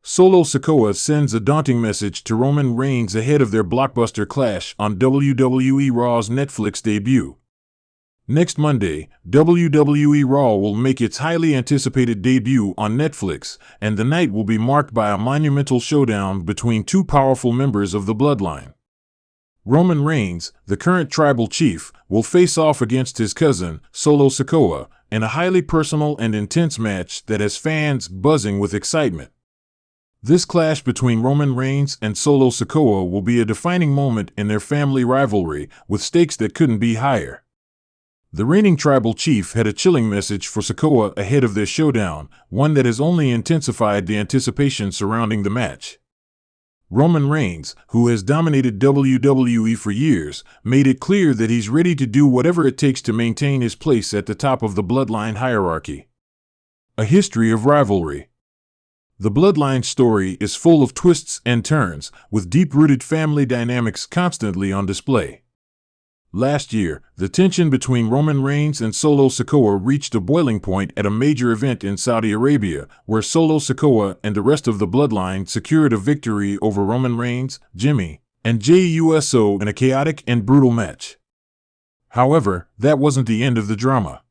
Solo Sikoa sends a daunting message to Roman Reigns ahead of their blockbuster clash on WWE Raw's Netflix debut. Next Monday, WWE Raw will make its highly anticipated debut on Netflix, and the night will be marked by a monumental showdown between two powerful members of the Bloodline. Roman Reigns, the current tribal chief, will face off against his cousin, Solo Sikoa, in a highly personal and intense match that has fans buzzing with excitement. This clash between Roman Reigns and Solo Sikoa will be a defining moment in their family rivalry, with stakes that couldn't be higher. The reigning tribal chief had a chilling message for Sikoa ahead of their showdown, one that has only intensified the anticipation surrounding the match. Roman Reigns, who has dominated WWE for years, made it clear that he's ready to do whatever it takes to maintain his place at the top of the Bloodline hierarchy. A history of rivalry. The Bloodline story is full of twists and turns, with deep-rooted family dynamics constantly on display. Last year, the tension between Roman Reigns and Solo Sikoa reached a boiling point at a major event in Saudi Arabia, where Solo Sikoa and the rest of the Bloodline secured a victory over Roman Reigns, Jimmy, and Jey Uso in a chaotic and brutal match. However, that wasn't the end of the drama.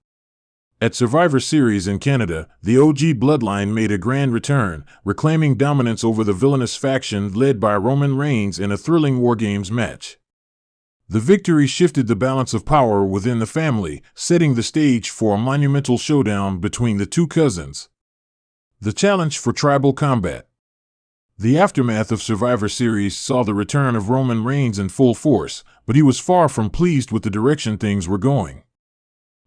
At Survivor Series in Canada, the OG Bloodline made a grand return, reclaiming dominance over the villainous faction led by Roman Reigns in a thrilling War Games match. The victory shifted the balance of power within the family, setting the stage for a monumental showdown between the two cousins. The challenge for tribal combat. The aftermath of Survivor Series saw the return of Roman Reigns in full force, but he was far from pleased with the direction things were going.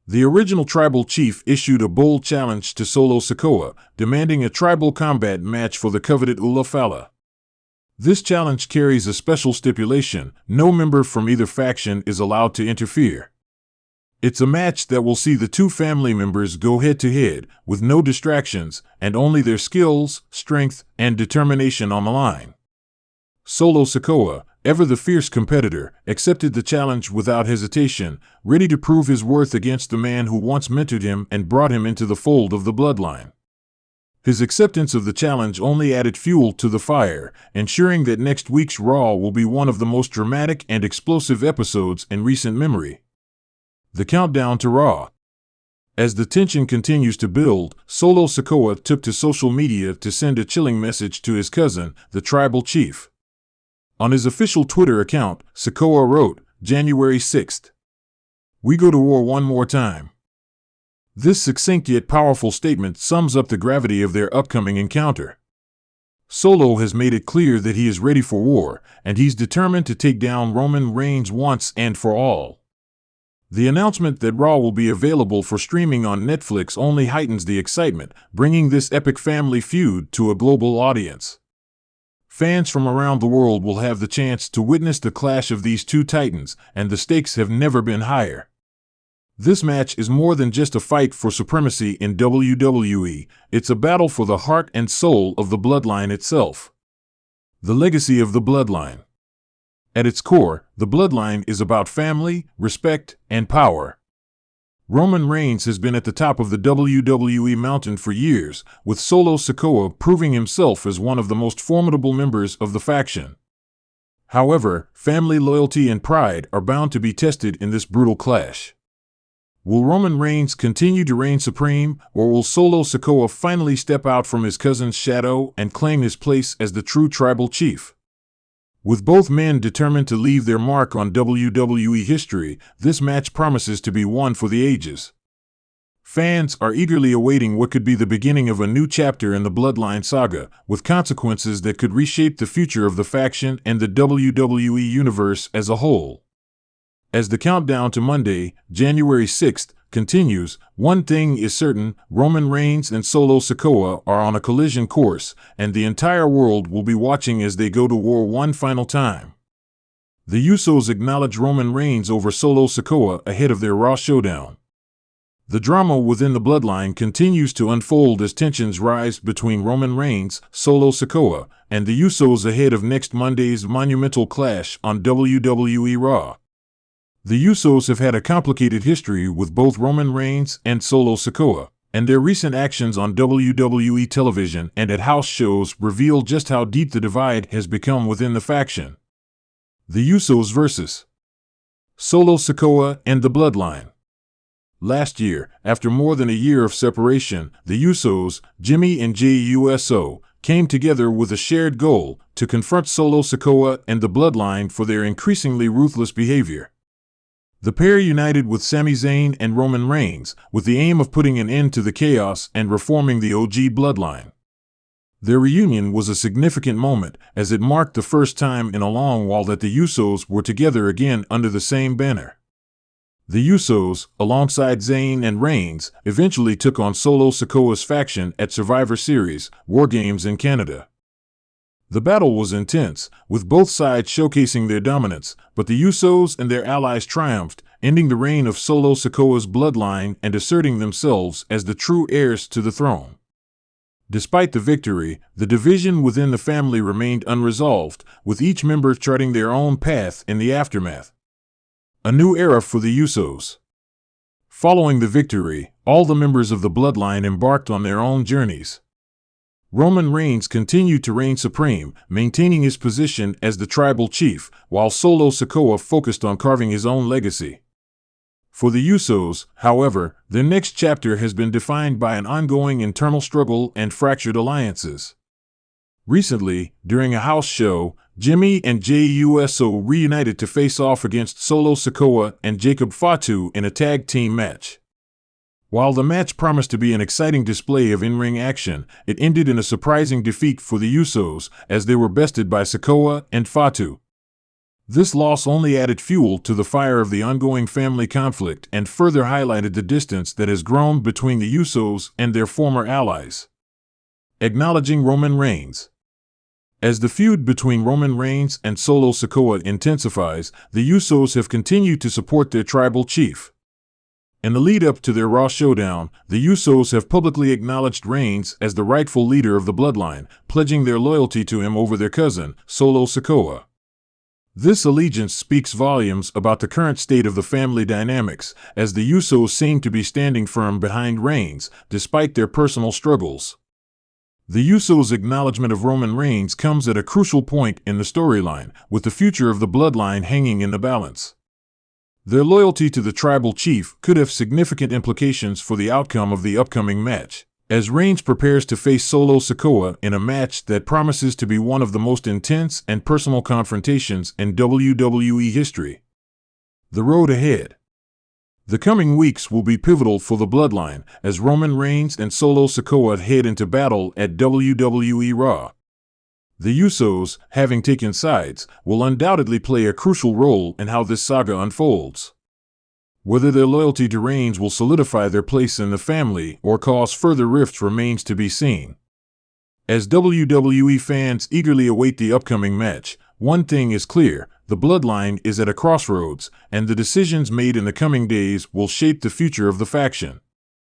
The original tribal chief issued a bold challenge to Solo Sikoa, demanding a tribal combat match for the coveted Ula Fala. This challenge carries a special stipulation: no member from either faction is allowed to interfere. It's a match that will see the two family members go head-to-head, with no distractions, and only their skills, strength, and determination on the line. Solo Sikoa, ever the fierce competitor, accepted the challenge without hesitation, ready to prove his worth against the man who once mentored him and brought him into the fold of the Bloodline. His acceptance of the challenge only added fuel to the fire, ensuring that next week's Raw will be one of the most dramatic and explosive episodes in recent memory. The countdown to Raw. As the tension continues to build, Solo Sikoa took to social media to send a chilling message to his cousin, the tribal chief. On his official Twitter account, Sikoa wrote, January 6th. We go to war one more time. This succinct yet powerful statement sums up the gravity of their upcoming encounter. Solo has made it clear that he is ready for war, and he's determined to take down Roman Reigns once and for all. The announcement that Raw will be available for streaming on Netflix only heightens the excitement, bringing this epic family feud to a global audience. Fans from around the world will have the chance to witness the clash of these two titans, and the stakes have never been higher. This match is more than just a fight for supremacy in WWE, it's a battle for the heart and soul of the Bloodline itself. The legacy of the Bloodline. At its core, the Bloodline is about family, respect, and power. Roman Reigns has been at the top of the WWE mountain for years, with Solo Sikoa proving himself as one of the most formidable members of the faction. However, family loyalty and pride are bound to be tested in this brutal clash. Will Roman Reigns continue to reign supreme, or will Solo Sikoa finally step out from his cousin's shadow and claim his place as the true tribal chief? With both men determined to leave their mark on WWE history, this match promises to be one for the ages. Fans are eagerly awaiting what could be the beginning of a new chapter in the Bloodline Saga, with consequences that could reshape the future of the faction and the WWE universe as a whole. As the countdown to Monday, January 6th, continues, one thing is certain: Roman Reigns and Solo Sikoa are on a collision course, and the entire world will be watching as they go to war one final time. The Usos acknowledge Roman Reigns over Solo Sikoa ahead of their Raw showdown. The drama within the Bloodline continues to unfold as tensions rise between Roman Reigns, Solo Sikoa, and the Usos ahead of next Monday's monumental clash on WWE Raw. The Usos have had a complicated history with both Roman Reigns and Solo Sikoa. And their recent actions on WWE television and at house shows reveal just how deep the divide has become within the faction. The Usos vs. Solo Sikoa and the Bloodline. Last year, after more than a year of separation, the Usos, Jimmy and Jey Uso, came together with a shared goal to confront Solo Sikoa and the Bloodline for their increasingly ruthless behavior. The pair united with Sami Zayn and Roman Reigns with the aim of putting an end to the chaos and reforming the OG Bloodline. Their reunion was a significant moment as it marked the first time in a long while that the Usos were together again under the same banner. The Usos, alongside Zayn and Reigns, eventually took on Solo Sikoa's faction at Survivor Series War Games in Canada. The battle was intense, with both sides showcasing their dominance, but the Usos and their allies triumphed, ending the reign of Solo Sikoa's bloodline and asserting themselves as the true heirs to the throne. Despite the victory, the division within the family remained unresolved, with each member charting their own path in the aftermath. A new era for the Usos. Following the victory, all the members of the bloodline embarked on their own journeys. Roman Reigns continued to reign supreme, maintaining his position as the tribal chief, while Solo Sikoa focused on carving his own legacy. For the Usos, however, their next chapter has been defined by an ongoing internal struggle and fractured alliances. Recently, during a house show, Jimmy and Jey Uso reunited to face off against Solo Sikoa and Jacob Fatu in a tag team match. While the match promised to be an exciting display of in-ring action, it ended in a surprising defeat for the Usos as they were bested by Sikoa and Fatu. This loss only added fuel to the fire of the ongoing family conflict and further highlighted the distance that has grown between the Usos and their former allies. Acknowledging Roman Reigns. As the feud between Roman Reigns and Solo Sikoa intensifies, the Usos have continued to support their tribal chief. In the lead-up to their Raw showdown, the Usos have publicly acknowledged Reigns as the rightful leader of the bloodline, pledging their loyalty to him over their cousin, Solo Sikoa. This allegiance speaks volumes about the current state of the family dynamics, as the Usos seem to be standing firm behind Reigns, despite their personal struggles. The Usos' acknowledgement of Roman Reigns comes at a crucial point in the storyline, with the future of the bloodline hanging in the balance. Their loyalty to the tribal chief could have significant implications for the outcome of the upcoming match, as Reigns prepares to face Solo Sikoa in a match that promises to be one of the most intense and personal confrontations in WWE history. The road ahead. The coming weeks will be pivotal for the bloodline, as Roman Reigns and Solo Sikoa head into battle at WWE Raw. The Usos, having taken sides, will undoubtedly play a crucial role in how this saga unfolds. Whether their loyalty to Reigns will solidify their place in the family or cause further rifts remains to be seen. As WWE fans eagerly await the upcoming match, one thing is clear: the bloodline is at a crossroads, and the decisions made in the coming days will shape the future of the faction.